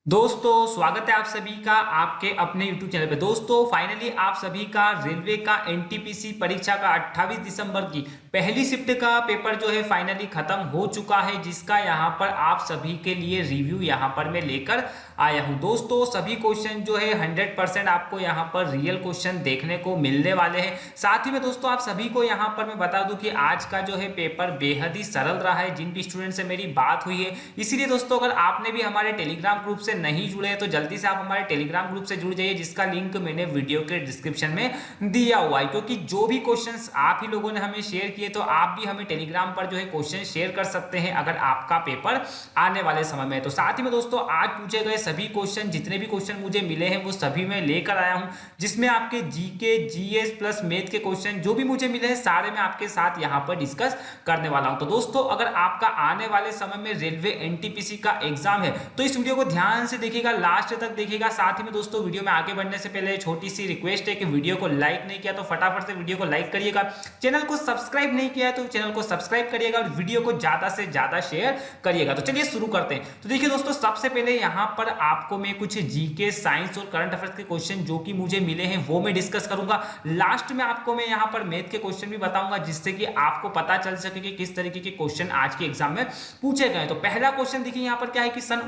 दोस्तों स्वागत है आप सभी का आपके अपने YouTube चैनल पे। दोस्तों फाइनली आप सभी का रेलवे का एनटीपीसी परीक्षा का 28 दिसंबर की पहली शिफ्ट का पेपर जो है फाइनली खत्म हो चुका है, जिसका यहाँ पर आप सभी के लिए रिव्यू यहाँ पर मैं लेकर आया हूँ। दोस्तों सभी क्वेश्चन जो है 100% आपको यहाँ पर रियल क्वेश्चन देखने को मिलने वाले हैं। साथ ही में दोस्तों आप सभी को यहाँ पर मैं बता दूं कि आज का जो है पेपर बेहद ही सरल रहा है जिन भी स्टूडेंट से मेरी बात हुई है। इसीलिए दोस्तों अगर आपने भी हमारे टेलीग्राम ग्रुप से नहीं जुड़े हैं तो जल्दी से आप हमारे टेलीग्राम ग्रुप से जुड़ जाइए, जिसका लिंक मैंने वीडियो के डिस्क्रिप्शन में दिया हुआ है। क्योंकि जो भी क्वेश्चंस आप ही लोगों ने हमें शेयर किए तो आप भी हमें टेलीग्राम पर जो है क्वेश्चन शेयर कर सकते हैं अगर आपका पेपर आने वाले समय में। तो साथ ही में दोस्तों आज पूछे गए सभी क्वेश्चन, जितने भी क्वेश्चन मुझे मिले हैं वो सभी मैं लेकर आया हूं, जिसमें आपके जीके जीएस प्लस मैथ के क्वेश्चन जो भी मुझे मिले हैं सारे मैं आपके साथ यहां पर डिस्कस करने वाला हूं। तो दोस्तों अगर आपका आने वाले समय में रेलवे एनटीपीसी का एग्जाम है तो इस वीडियो को ध्यान से देखिएगा, लास्ट तक देखिएगा। साथ ही में दोस्तों वीडियो में आगे बढ़ने से पहले छोटी सी रिक्वेस्ट है कि वीडियो को लाइक नहीं किया तो फटाफट से वीडियो को लाइक करिएगा, चैनल को सब्सक्राइब नहीं किया तो चैनल को सब्सक्राइब करिएगा और वीडियो को ज्यादा से ज्यादा शेयर करिएगा। तो चलिए शुरू करते हैं। तो देखिए दोस्तों सबसे पहले यहां पर आपको मैं कुछ जीके साइंस और करंट अफेयर्स के क्वेश्चन जो कि मुझे मिले हैं वो मैं डिस्कस करूंगा। लास्ट में आपको मैं यहां पर मैथ के क्वेश्चन भी बताऊंगा, जिससे कि आपको पता चल सके कि किस तरीके के क्वेश्चन आज के एग्जाम में पूछे गए। तो पहला क्वेश्चन देखिए यहां पर क्या है कि सन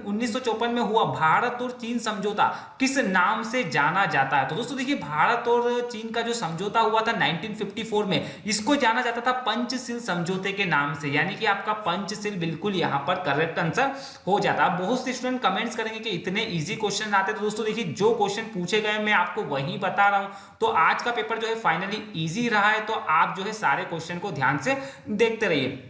1954 में हुआ भारत और चीन समझौता किस नाम से जाना जाता है। तो दोस्तों देखिए भारत और चीन का जो समझौता हुआ था 1954 में, इसको जाना जाता था पंचशील समझौते के नाम से, यानी कि आपका पंचशील बिल्कुल यहां पर करेक्ट आंसर हो जाता है। बहुत से स्टूडेंट कमेंट्स करेंगे कि इतने इजी क्वेश्चन आते, तो दोस्तों देखिए जो क्वेश्चन पूछे गए मैं आपको वही बता रहा हूं। तो आज का पेपर जो है फाइनली इजी रहा है, तो आप जो है सारे क्वेश्चन को ध्यान से देखते रहिए।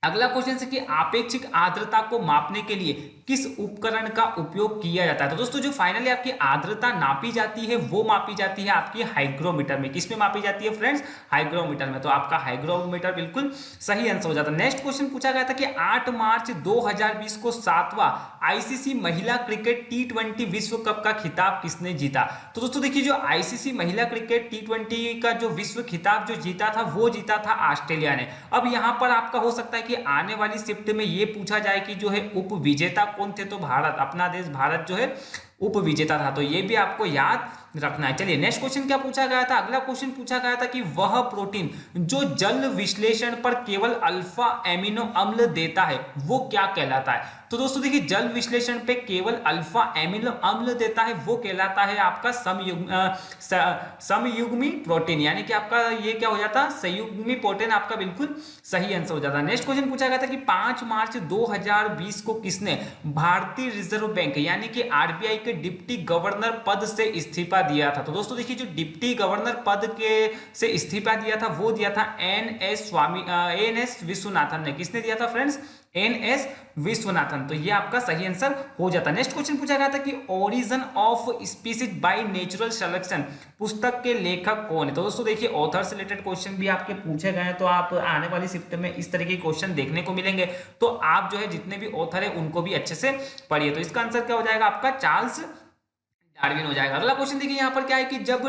अगला क्वेश्चन है कि आपेक्षिक आर्द्रता को मापने के लिए किस उपकरण का उपयोग किया जाता है। तो दोस्तों जो फाइनली आपकी आर्द्रता नापी जाती है वो मापी जाती है आपकी हाइग्रोमीटर में। किसमें मापी जाती है फ्रेंड्स? हाइग्रोमीटर में। तो आपका हाइग्रोमीटर बिल्कुल सही आंसर हो जाता है। नेक्स्ट क्वेश्चन पूछा गया था कि 8 मार्च 2020 को 7वां आईसीसी महिला क्रिकेट टी20 विश्व कप का खिताब किसने जीता। तो दोस्तों देखिए जो आईसीसी महिला क्रिकेट टी20 का जो विश्व खिताब जो जीता था वो जीता था ऑस्ट्रेलिया ने। अब यहां पर आपका हो सकता है कि आने वाली शिफ्ट में ये पूछा जाए कि जो है उप विजेता कौन थे, तो भारत, अपना देश भारत जो है उप विजेता था। तो ये भी आपको याद रखना है। चलिए नेक्स्ट क्वेश्चन क्या पूछा गया था। अगला क्वेश्चन पूछा गया था कि वह प्रोटीन जो जल विश्लेषण पर केवल अल्फा एमिनो अम्ल देता है वो क्या कहलाता है। तो दोस्तों देखिए जल विश्लेषण पे केवल अल्फा एमिनो अम्ल देता है वो कहलाता है आपका समयुग्मी प्रोटीन, यानी कि आपका ये क्या हो जाता है संयुग्मी प्रोटीन, आपका बिल्कुल सही आंसर हो जाता है। नेक्स्ट क्वेश्चन पूछा गया था कि 5 मार्च 2020 को किसने भारतीय रिजर्व बैंक यानी कि आरबीआई के डिप्टी गवर्नर पद से इस्तीफा दिया था। तो दोस्तों देखिए जो डिप्टी गवर्नर पद के से इस्तीफा दिया था वो दिया था एन एस विश्वनाथन ने। किसने दिया था फ्रेंड्स? N S Viswanathan. तो ये आपका सही आंसर हो जाता है। नेक्स्ट क्वेश्चन पूछा गया था कि origin of species by natural selection पुस्तक के लेखक कौन है। तो दोस्तों देखिए ऑथर से रिलेटेड क्वेश्चन भी आपके पूछे गए हैं, तो आप आने वाली शिफ्ट में इस तरह के क्वेश्चन देखने को मिलेंगे। तो आप जो है जितने भी ऑथर है उनको भी अच्छे से पढ़िए। तो इसका आंसर क्या हो जाएगा आपका? चार्ल्स डार्विन हो जाएगा। अगला क्वेश्चन देखिए यहाँ पर क्या है कि जब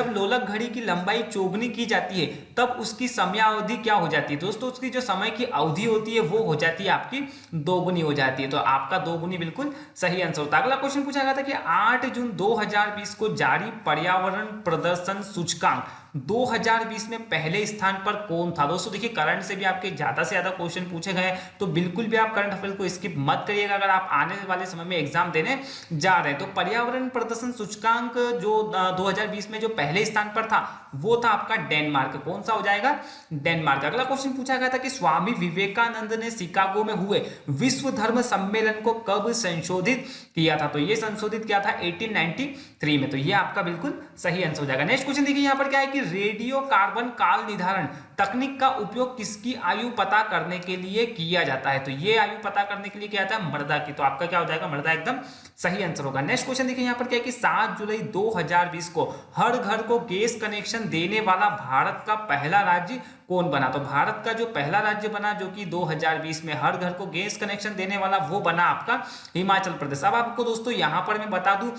लोलक घड़ी की लंबाई चौगुनी की जाती है तब उसकी समयावधि क्या हो जाती है। दोस्तों उसकी जो समय की अवधि होती है वो हो जाती है आपकी दोगुनी हो जाती है। तो आपका दोगुनी बिल्कुल सही आंसर होता है। अगला क्वेश्चन पूछा गया था कि 8 जून 2020 को जारी पर्यावरण प्रदर्शन सूचकांक 2020 में पहले स्थान पर कौन था। दोस्तों देखिए करंट से भी आपके ज्यादा से ज्यादा क्वेश्चन पूछे गए, तो बिल्कुल भी आप करंट अफेयर को स्किप मत करिएगा अगर आप आने वाले समय में एग्जाम देने जा रहे हैं। तो पर्यावरण प्रदर्शन सूचकांक जो 2020 में जो पहले स्थान पर था वो था आपका डेनमार्क। कौन सा हो जाएगा? डेनमार्क। अगला क्वेश्चन पूछा गया था कि स्वामी विवेकानंद ने शिकागो में हुए विश्व धर्म सम्मेलन को कब संशोधित किया था। तो ये संशोधित किया था 1893 में। तो ये आपका बिल्कुल सही आंसर हो जाएगा। नेक्स्ट क्वेश्चन देखिए यहाँ पर क्या है कि रेडियो कार्बन काल निर्धारण तकनीक का उपयोग किसकी आयु पता करने के लिए किया जाता है। तो ये आयु पता करने के लिए किया जाता है मृदा की। तो आपका क्या हो जाएगा? मृदा एकदम सही आंसर होगा। नेक्स्ट क्वेश्चन देखिए यहाँ पर क्या है कि 7 जुलाई 2020 को हर घर को गैस कनेक्शन देने वाला भारत का पहला राज्य कौन बना। तो भारत का जो पहला राज्य बना जो कि 2020 में हर घर को गैस कनेक्शन देने वाला वो बना आपका हिमाचल प्रदेश। अब आपको दोस्तों यहाँ पर मैं बता दूं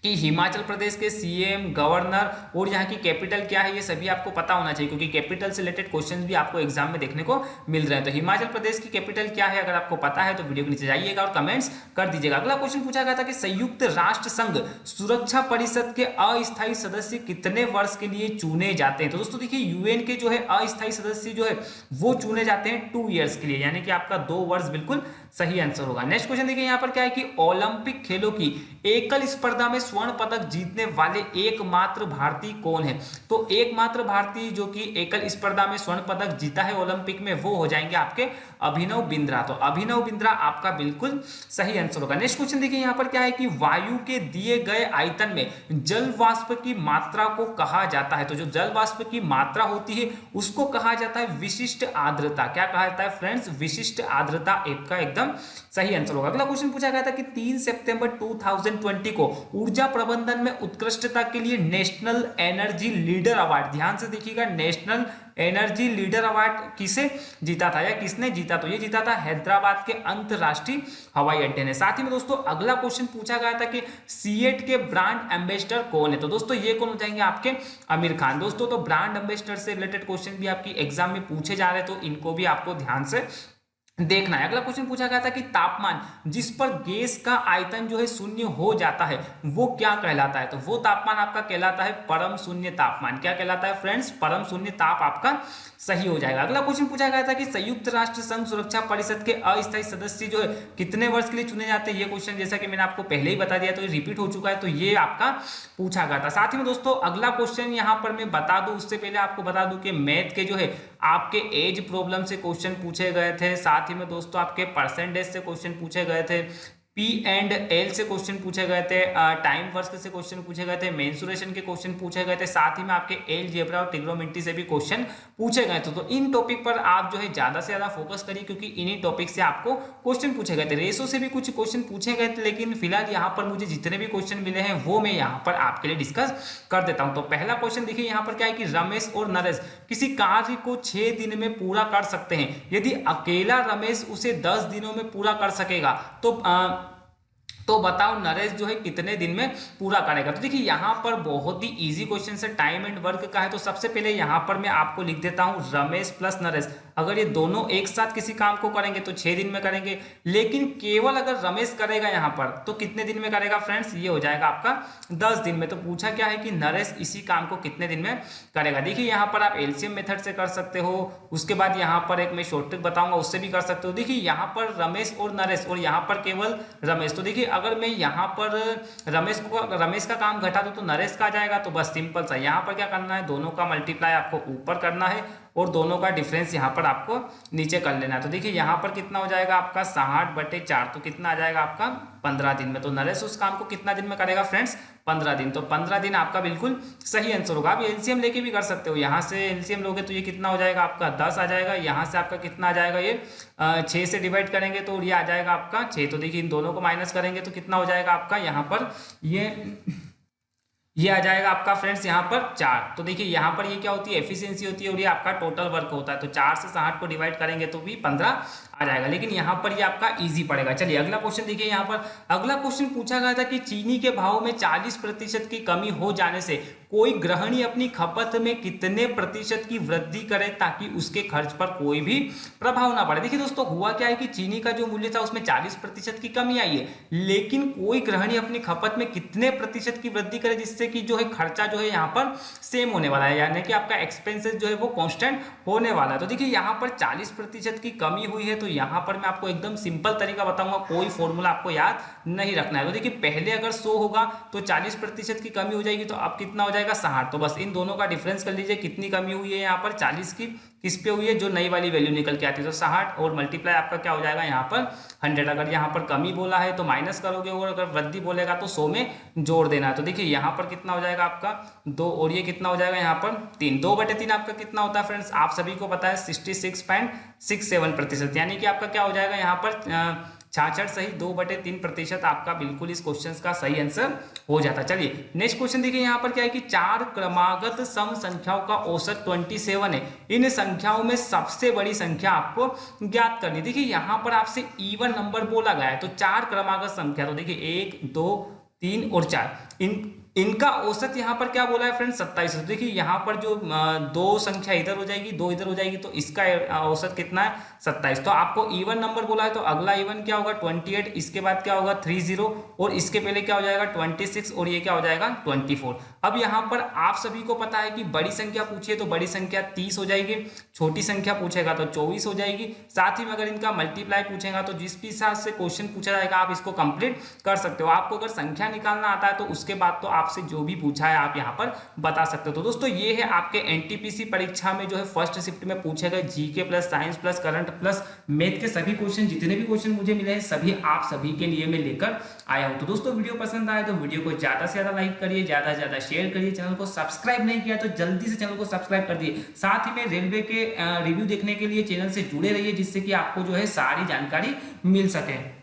कि हिमाचल प्रदेश के सीएम, गवर्नर और यहाँ की कैपिटल क्या है, ये सभी आपको पता होना चाहिए, क्योंकि कैपिटल से रिलेटेड क्वेश्चंस भी आपको एग्जाम में देखने को मिल रहे हैं। तो हिमाचल प्रदेश की कैपिटल क्या है, अगर आपको पता है तो वीडियो के नीचे जाइएगा और कमेंट्स कर दीजिएगा। अगला क्वेश्चन पूछा गया था कि संयुक्त राष्ट्र संघ सुरक्षा परिषद के अस्थायी सदस्य कितने वर्ष के लिए चुने जाते हैं। तो दोस्तों देखिए, यूएन के जो है अस्थायी सदस्य जो है वो चुने जाते हैं 2 ईयर्स के लिए, यानी कि आपका 2 वर्ष बिल्कुल सही आंसर होगा। नेक्स्ट क्वेश्चन देखिए यहाँ पर क्या है कि ओलंपिक खेलों की एकल स्पर्धा में स्वर्ण पदक जीतने वाले एकमात्र भारतीय कौन है। तो एकमात्र भारतीय जो कि एकल स्पर्धा में स्वर्ण पदक जीता है ओलंपिक में, वो हो जाएंगे आपके अभिनव बिंद्रा। तो अभिनव बिंद्रा आपका बिल्कुल सही आंसर होगा। नेक्स्ट क्वेश्चन देखिए यहाँ पर क्या है कि वायु के दिए गए आयतन में जल वाष्प की मात्रा को कहा जाता है। तो जो जल वाष्प की मात्रा होती है उसको कहा जाता है विशिष्ट आर्द्रता। क्या कहा जाता है फ्रेंड्स, विशिष्ट आर्द्रता आपका एकदम सही आंसर होगा। अगला क्वेश्चन पूछा गया था कि 3 सितंबर 2020 को ऊर्जा प्रबंधन में उत्कृष्टता के लिए नेशनल एनर्जी लीडर अवार्ड, ध्यान से देखिएगा, नेशनल एनर्जी लीडर अवार्ड किसे जीता था या किसने जीता, तो ये जीता था हैदराबाद के अंतरराष्ट्रीय हवाई अड्डे ने। साथ ही में दोस्तों अगला क्वेश्चन पूछा गया था कि सीएट के ब्रांड एम्बेसडर कौन है। तो दोस्तों ये कौन हो जाएंगे आपके आमिर खान। दोस्तों तो ब्रांड एम्बेसडर से रिलेटेड क्वेश्चन भी आपकी एग्जाम में पूछे जा रहे हैं, तो इनको भी आपको ध्यान से देखना है। अगला क्वेश्चन पूछा गया था कि तापमान जिस पर गैस का आयतन जो है शून्य हो जाता है वो क्या कहलाता है। तो वो तापमान आपका कहलाता है परम शून्य तापमान। क्या कहलाता है फ्रेंड्स, परम शून्य ताप आपका सही हो जाएगा। अगला क्वेश्चन पूछा गया था कि संयुक्त राष्ट्र संघ सुरक्षा परिषद के अस्थायी सदस्य जो है कितने वर्ष के लिए चुने जाते हैं। ये क्वेश्चन जैसा कि मैंने आपको पहले ही बता दिया, तो ये रिपीट हो चुका है, तो ये आपका पूछा गया था। साथ ही में दोस्तों अगला क्वेश्चन यहाँ पर मैं बता दूं, उससे पहले आपको बता दूं कि मैथ के जो है आपके एज प्रॉब्लम से क्वेश्चन पूछे गए थे। साथ ही में दोस्तों आपके परसेंटेज से क्वेश्चन पूछे गए थे, P&L से क्वेश्चन पूछे गए थे, टाइम वर्क से क्वेश्चन पूछे गए थे, मेंसुरेशन के क्वेश्चन पूछे गए थे, साथ ही में आपके एलजेब्रा और ट्रिग्नोमेट्री से भी क्वेश्चन पूछे गए थे। तो इन टॉपिक पर आप जो है ज्यादा से ज्यादा फोकस करिए, क्योंकि इन्हीं टॉपिक से आपको क्वेश्चन पूछे गए थे। रेशो से भी कुछ क्वेश्चन पूछे गए थे, लेकिन फिलहाल यहाँ पर मुझे जितने भी क्वेश्चन मिले हैं वो मैं यहाँ पर आपके लिए डिस्कस कर देता हूँ। तो पहला क्वेश्चन देखिए यहाँ पर क्या है कि रमेश और नरेश किसी कार्य को 6 दिन में पूरा कर सकते हैं। यदि अकेला रमेश उसे 10 दिनों में पूरा कर सकेगा तो बताओ नरेश जो है कितने दिन में पूरा करेगा। तो देखिए यहाँ पर बहुत ही इजी क्वेश्चन है, टाइम एंड वर्क का है। तो सबसे पहले यहाँ पर मैं आपको लिख देता हूँ रमेश प्लस नरेश, अगर ये दोनों एक साथ किसी काम को करेंगे तो 6 दिन में करेंगे, लेकिन केवल अगर रमेश करेगा यहाँ पर तो कितने दिन में करेगा फ्रेंड्स, ये हो जाएगा आपका 10 दिन में। तो पूछा क्या है कि नरेश इसी काम को कितने दिन में करेगा। देखिए यहाँ पर आप एलसीएम मेथड से कर सकते हो, उसके बाद यहाँ पर एक मैं शॉर्ट ट्रिक बताऊंगा उससे भी कर सकते हो। देखिए यहाँ पर रमेश और नरेश और यहाँ पर केवल रमेश, तो देखिए अगर मैं यहाँ पर रमेश का काम घटा दूं तो नरेश का आ जाएगा। तो बस सिंपल सा यहाँ पर क्या करना है, दोनों का मल्टीप्लाई आपको ऊपर करना है और दोनों का डिफरेंस यहाँ पर आपको नीचे कर लेना है। तो देखिए यहाँ पर कितना हो जाएगा आपका 60/4, तो कितना आ जाएगा आपका 15 दिन में। तो नरेश उस काम को कितना दिन में करेगा फ्रेंड्स, 15 दिन। तो 15 दिन आपका बिल्कुल सही आंसर होगा। आप एलसीएम लेके भी कर सकते हो, यहाँ से एलसीएम लोगे तो ये कितना हो जाएगा आपका 10 आ जाएगा, यहाँ से आपका कितना आ जाएगा, ये 6 से डिवाइड करेंगे तो ये आ जाएगा आपका 6। तो देखिए इन दोनों को माइनस करेंगे तो कितना हो जाएगा आपका यहाँ पर ये आ जाएगा आपका फ्रेंड्स यहाँ पर 4। तो देखिए यहाँ पर ये क्या होती है, एफिशिएंसी होती है और ये आपका टोटल वर्क होता है। तो 4 से 60 को डिवाइड करेंगे तो भी 15 आ जाएगा, लेकिन यहाँ पर ये आपका इजी पड़ेगा। चलिए अगला क्वेश्चन देखिए यहाँ पर अगला क्वेश्चन पूछा गया था कि चीनी के भाव में 40% की कमी हो जाने से कोई गृहिणी अपनी खपत में कितने प्रतिशत की वृद्धि करे ताकि उसके खर्च पर कोई भी प्रभाव ना पड़े। देखिए दोस्तों हुआ क्या है कि चीनी का जो मूल्य था उसमें 40% की कमी आई है, लेकिन कोई गृहिणी अपनी खपत में कितने प्रतिशत की वृद्धि करे जिससे कि जो है खर्चा जो है यहाँ पर सेम होने वाला है, यानी कि आपका एक्सपेंसेस जो है वो कांस्टेंट होने वाला है। तो देखिए यहाँ पर 40% की कमी हुई है, तो यहाँ पर मैं आपको एकदम सिंपल तरीका बताऊंगा, कोई फॉर्मूला आपको याद नहीं रखना है। तो देखिए पहले अगर 100 होगा तो 40% की कमी हो जाएगी, तो अब कितना हो जाएगा 60। तो बस इन दोनों का डिफरेंस कर लीजिए, कितनी कमी हुई है यहाँ पर 40 की किस पे हुई है, जो नई वाली वैल्यू निकल के आती है। तो 60 और मल्टीप्लाई आपका क्या हो जाएगा यहाँ पर 100। अगर यहाँ पर कमी बोला है तो माइनस करोगे और अगर वृद्धि बोलेगा तो 100 में जोड़ देना है। तो देखिए यहाँ पर कितना हो जाएगा आपका 2 और ये कितना हो जाएगा यहाँ पर 3। 2/3 आपका कितना होता है फ्रेंड्स, आप सभी को पता है 66.67%, यानी कि आपका क्या हो जाएगा यहाँ पर 66 सही 2/3% आपका बिल्कुल इस क्वेश्चन का सही आंसर हो जाता है। चलिए नेक्स्ट क्वेश्चन देखिए यहाँ पर क्या है कि 4 क्रमागत सम संख्याओं का औसत 27 है। इन संख्याओं में सबसे बड़ी संख्या आपको ज्ञात करनी। देखिए यहाँ पर आपसे इवन नंबर बोला गया है, तो 4 क्रमागत संख्या, तो देखिए 1 2 3 और 4 इनका औसत यहाँ पर क्या बोला है फ्रेंड 27। तो देखिए यहाँ पर जो दो संख्या इधर हो जाएगी, दो इधर हो जाएगी, तो इसका औसत कितना है 27। तो आपको इवन नंबर बोला है तो अगला इवन क्या होगा 28, इसके बाद क्या होगा 30 और इसके पहले क्या हो जाएगा 26 और ये क्या हो जाएगा 24। अब यहाँ पर आप सभी को पता है कि बड़ी संख्या पूछिए तो बड़ी संख्या 30 हो जाएगी, छोटी संख्या पूछेगा तो 24 हो जाएगी। साथ ही में अगर इनका मल्टीप्लाई पूछेगा तो जिस भी हिसाब से क्वेश्चन पूछा जाएगा आप इसको कंप्लीट कर सकते हो। आपको अगर संख्या निकालना आता है तो उसके बाद तो आपसे जो भी पूछा है आप यहाँ पर बता सकते हो। तो दोस्तों ये है आपके एनटीपीसी परीक्षा में जो है फर्स्ट शिफ्ट में पूछे गए GK plus science plus current plus math के सभी क्वेश्चन, जितने भी क्वेश्चन मुझे मिले हैं सभी आप सभी के लिए मैं लेकर आया हूं। तो दोस्तों वीडियो पसंद आए तो वीडियो को ज्यादा से ज्यादा लाइक करिए, ज्यादा से ज्यादा शेयर करिए। चैनल को सब्सक्राइब नहीं किया तो जल्दी से चैनल को सब्सक्राइब कर दिए। साथ ही में रेलवे के रिव्यू देखने के लिए चैनल से जुड़े रहिए, जिससे कि आपको जो है सारी जानकारी मिल सके।